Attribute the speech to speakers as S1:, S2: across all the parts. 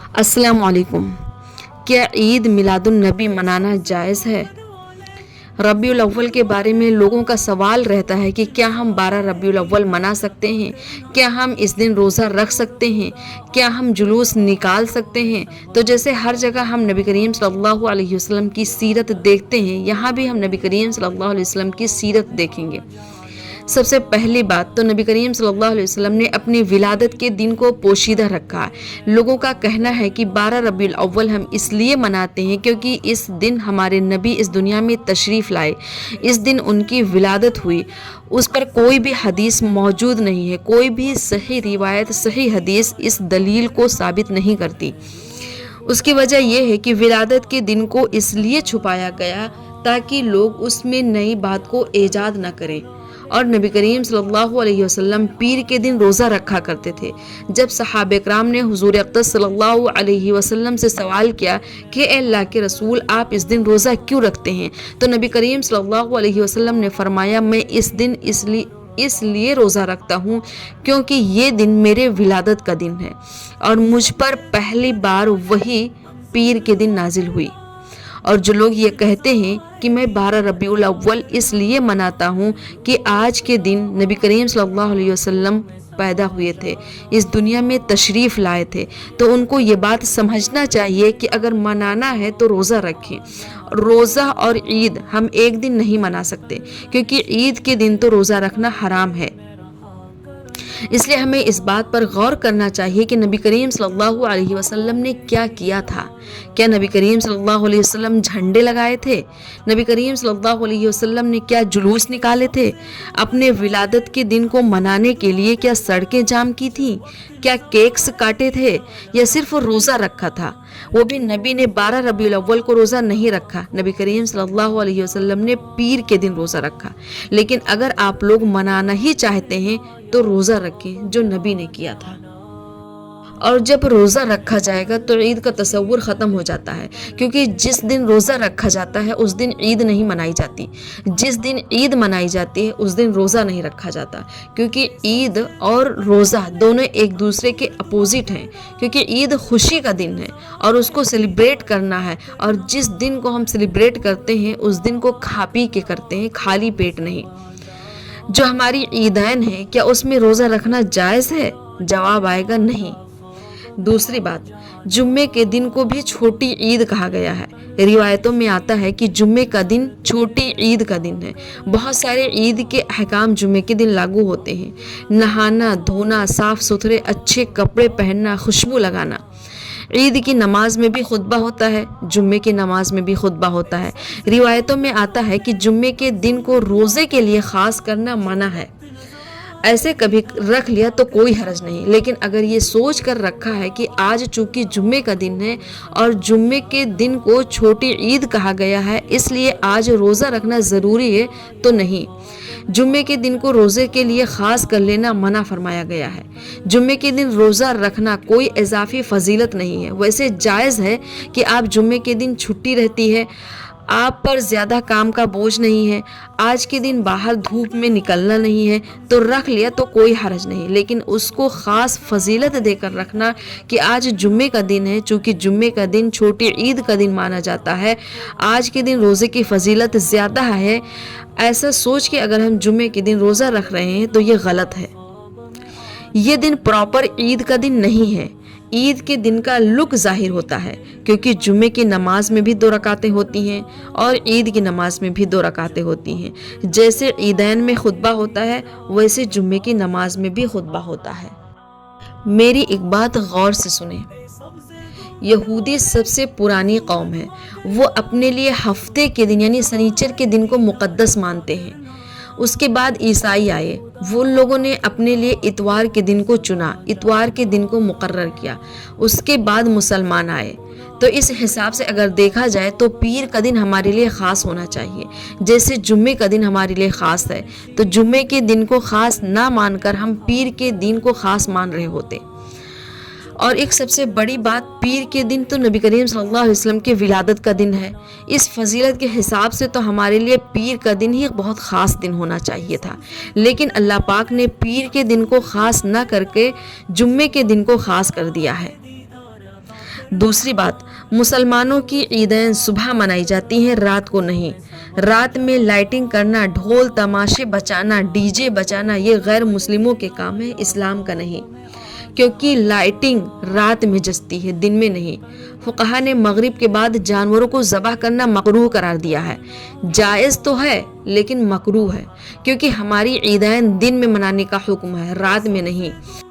S1: अस्सलाम वालेकुम। क्या ईद मिलादुन्नबी मनाना जायज़ है? रबीउल अव्वल के बारे में लोगों का सवाल रहता है कि क्या हम 12 रबीउल अव्वल मना सकते हैं? क्या हम इस दिन रोज़ा रख सकते हैं? क्या हम जुलूस निकाल सकते हैं? तो जैसे हर जगह हम नबी करीम सल्लल्लाहु अलैहि वसल्लम की सीरत देखते हैं, यहाँ भी हम नबी करीम सल्लल्लाहु अलैहि वसल्लम की सीरत देखेंगे। सबसे पहली बात तो नबी करीम सल्लल्लाहु अलैहि वसल्लम ने अपनी विलादत के दिन को पोशीदा रखा है। लोगों का कहना है कि 12 रबीउल अव्वल हम इसलिए मनाते हैं क्योंकि इस दिन हमारे नबी इस दुनिया में तशरीफ़ लाए, इस दिन उनकी विलादत हुई। उस पर कोई भी हदीस मौजूद नहीं है, कोई भी सही रिवायत, सही हदीस इस दलील को साबित नहीं करती। उसकी वजह यह है कि विलादत के दिन को इसलिए छुपाया गया ताकि लोग उसमें नई बात को ईजाद न करें। और नबी करीम सल्लल्लाहु अलैहि वसल्लम पीर के दिन रोज़ा रखा करते थे। जब सहाबा किराम ने हुजूर अक़दस सल्लल्लाहु अलैहि वसल्लम से सवाल किया कि ए अल्लाह के रसूल, आप इस दिन रोज़ा क्यों रखते हैं? तो नबी करीम सल्लल्लाहु अलैहि वसल्लम ने फरमाया, मैं इस दिन इसलिए रोज़ा रखता हूँ क्योंकि ये दिन मेरे विलादत का दिन है और मुझ पर पहली बार वही पीर के दिन नाजिल हुई। और जो लोग ये कहते हैं कि मैं 12 रबीउल अव्वल इसलिए मनाता हूँ कि आज के दिन नबी करीम सल्लल्लाहु अलैहि वसल्लम पैदा हुए थे, इस दुनिया में तशरीफ़ लाए थे, तो उनको ये बात समझना चाहिए कि अगर मनाना है तो रोज़ा रखें। रोज़ा और ईद हम एक दिन नहीं मना सकते क्योंकि ईद के दिन तो रोज़ा रखना हराम है। इसलिए हमें इस बात पर गौर करना चाहिए कि नबी करीम सल्लल्लाहु अलैहि वसल्लम ने क्या किया था। क्या नबी करीम सल्लल्लाहु अलैहि वसल्लम झंडे लगाए थे? नबी करीम सल्लल्लाहु अलैहि वसल्लम ने क्या जुलूस निकाले थे? अपने विलादत के दिन को मनाने के लिए क्या सड़कें जाम की थीं? क्या केक्स काटे थे या सिर्फ रोज़ा रखा था? वो भी नबी ने 12 रबीउल अव्वल को रोज़ा नहीं रखा, नबी करीम सल्लल्लाहु अलैहि वसल्लम ने पीर के दिन रोज़ा रखा। लेकिन अगर आप लोग मनाना ही चाहते हैं तो रोज़ा रखें जो नबी ने किया था। और जब रोज़ा रखा जाएगा तो ईद का तसव्वुर ख़त्म हो जाता है क्योंकि जिस दिन रोज़ा रखा जाता है उस दिन ईद नहीं मनाई जाती। जिस दिन ईद मनाई जाती है उस दिन रोज़ा नहीं रखा जाता क्योंकि ईद और रोज़ा दोनों एक दूसरे के अपोजिट हैं। क्योंकि ईद खुशी का दिन है और उसको सेलिब्रेट करना है, और जिस दिन को हम सेलिब्रेट करते हैं उस दिन को खा पी के करते हैं, खाली पेट नहीं। जो हमारी ईदैन है, क्या उसमें रोज़ा रखना जायज़ है? जवाब आएगा नहीं। दूसरी बात, जुम्मे के दिन को भी छोटी ईद कहा गया है। रिवायतों में आता है कि जुम्मे का दिन छोटी ईद का दिन है। बहुत सारे ईद के अहकाम जुम्मे के दिन लागू होते हैं। नहाना धोना, साफ़ सुथरे अच्छे कपड़े पहनना, खुशबू लगाना। ईद की नमाज में भी खुतबा होता है, जुम्मे की नमाज में भी खुतबा होता है। रिवायतों में आता है कि जुम्मे के दिन को रोज़े के लिए ख़ास करना मना है। ऐसे कभी रख लिया तो कोई हर्ज नहीं, लेकिन अगर ये सोच कर रखा है कि आज चूंकि जुम्मे का दिन है और जुम्मे के दिन को छोटी ईद कहा गया है इसलिए आज रोज़ा रखना ज़रूरी है, तो नहीं। जुम्मे के दिन को रोज़े के लिए ख़ास कर लेना मना फरमाया गया है। जुम्मे के दिन रोज़ा रखना कोई इजाफी फजीलत नहीं है। वैसे जायज़ है कि आप जुम्मे के दिन छुट्टी रहती है, आप पर ज़्यादा काम का बोझ नहीं है, आज के दिन बाहर धूप में निकलना नहीं है, तो रख लिया तो कोई हर्ज नहीं। लेकिन उसको ख़ास फजीलत देकर रखना कि आज जुम्मे का दिन है, चूँकि जुम्मे का दिन छोटी ईद का दिन माना जाता है, आज के दिन रोज़े की फजीलत ज़्यादा है, ऐसा सोच के अगर हम जुम्मे के दिन रोज़ा रख रहे हैं तो ये गलत है। ये दिन प्रॉपर ईद का दिन नहीं है। ईद के दिन का लुक ज़ाहिर होता है क्योंकि जुम्मे की नमाज में भी 2 रकातें होती हैं और ईद की नमाज में भी 2 रकातें होती हैं। जैसे ईदैन में खुतबा होता है वैसे जुम्मे की नमाज में भी खुतबा होता है। मेरी एक बात गौर से सुने, यहूदी सबसे पुरानी कौम है। वो अपने लिए हफ्ते के दिन यानी सनीचर के दिन को मुक़द्दस मानते हैं। उसके बाद ईसाई आए, वो लोगों ने अपने लिए इतवार के दिन को चुना, इतवार के दिन को मुकर्रर किया। उसके बाद मुसलमान आए। तो इस हिसाब से अगर देखा जाए तो पीर का दिन हमारे लिए ख़ास होना चाहिए। जैसे जुम्मे का दिन हमारे लिए ख़ास है तो जुम्मे के दिन को ख़ास ना मानकर हम पीर के दिन को ख़ास मान रहे होते। और एक सबसे बड़ी बात, पीर के दिन तो नबी करीम सल्लल्लाहु अलैहि वसल्लम के विलादत का दिन है। इस फजीलत के हिसाब से तो हमारे लिए पीर का दिन ही बहुत ख़ास दिन होना चाहिए था, लेकिन अल्लाह पाक ने पीर के दिन को ख़ास ना करके जुम्मे के दिन को ख़ास कर दिया है। دوسری بات، مسلمانوں کی عیدین صبح منائی جاتی ہیں، رات کو نہیں۔ رات میں لائٹنگ کرنا، ڈھول تماشے بجانا، ڈی جے بجانا یہ غیر مسلموں کے کام ہے، اسلام کا نہیں، کیونکہ لائٹنگ رات میں جچتی ہے، دن میں نہیں۔ فقہا نے مغرب کے بعد جانوروں کو ذبح کرنا مکروہ قرار دیا ہے۔ جائز تو ہے لیکن مکروہ ہے، کیونکہ ہماری عیدین دن میں منانے کا حکم ہے، رات میں نہیں۔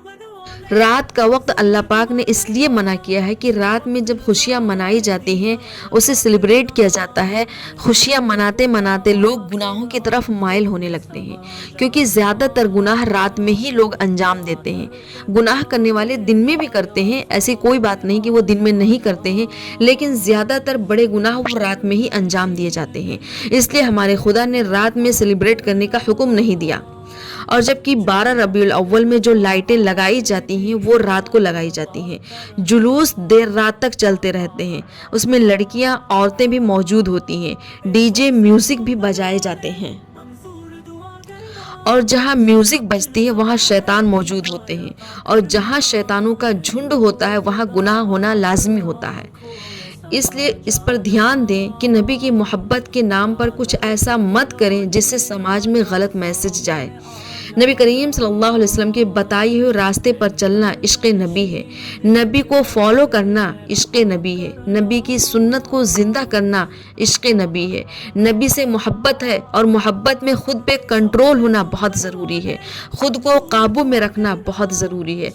S1: رات کا وقت اللہ پاک نے اس لیے منع کیا ہے کہ رات میں جب خوشیاں منائی جاتی ہیں، اسے سیلیبریٹ کیا جاتا ہے، خوشیاں مناتے مناتے لوگ گناہوں کی طرف مائل ہونے لگتے ہیں، کیونکہ زیادہ تر گناہ رات میں ہی لوگ انجام دیتے ہیں۔ گناہ کرنے والے دن میں بھی کرتے ہیں، ایسی کوئی بات نہیں کہ وہ دن میں نہیں کرتے ہیں، لیکن زیادہ تر بڑے گناہ وہ رات میں ہی انجام دیے جاتے ہیں۔ اس لیے ہمارے خدا نے رات میں سیلیبریٹ کرنے کا حکم نہیں دیا۔ اور جبکہ 12 ربیع الاول میں جو لائٹیں لگائی جاتی ہیں وہ رات کو لگائی جاتی ہیں، جلوس دیر رات تک چلتے رہتے ہیں، اس میں لڑکیاں عورتیں بھی موجود ہوتی ہیں، ڈی جے میوزک بھی بجائے جاتے ہیں، اور جہاں میوزک بجتی ہے وہاں شیطان موجود ہوتے ہیں، اور جہاں شیطانوں کا جھنڈ ہوتا ہے وہاں گناہ ہونا لازمی ہوتا ہے۔ اس لیے اس پر دھیان دیں کہ نبی کی محبت کے نام پر کچھ ایسا مت کریں جس سے سماج میں غلط میسج جائے۔ نبی کریم صلی اللہ علیہ وسلم کے بتائے ہوئے راستے پر چلنا عشق نبی ہے، نبی کو فالو کرنا عشق نبی ہے، نبی کی سنت کو زندہ کرنا عشق نبی ہے، نبی سے محبت ہے، اور محبت میں خود پہ کنٹرول ہونا بہت ضروری ہے، خود کو قابو میں رکھنا بہت ضروری ہے۔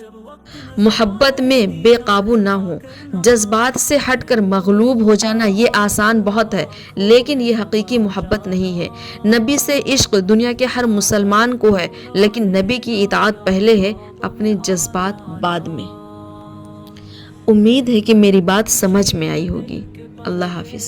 S1: محبت میں بے قابو نہ ہو، جذبات سے ہٹ کر مغلوب ہو جانا یہ آسان بہت ہے، لیکن یہ حقیقی محبت نہیں ہے۔ نبی سے عشق دنیا کے ہر مسلمان کو ہے، لیکن نبی کی اطاعت پہلے ہے، اپنے جذبات بعد میں۔ امید ہے کہ میری بات سمجھ میں آئی ہوگی۔ اللہ حافظ۔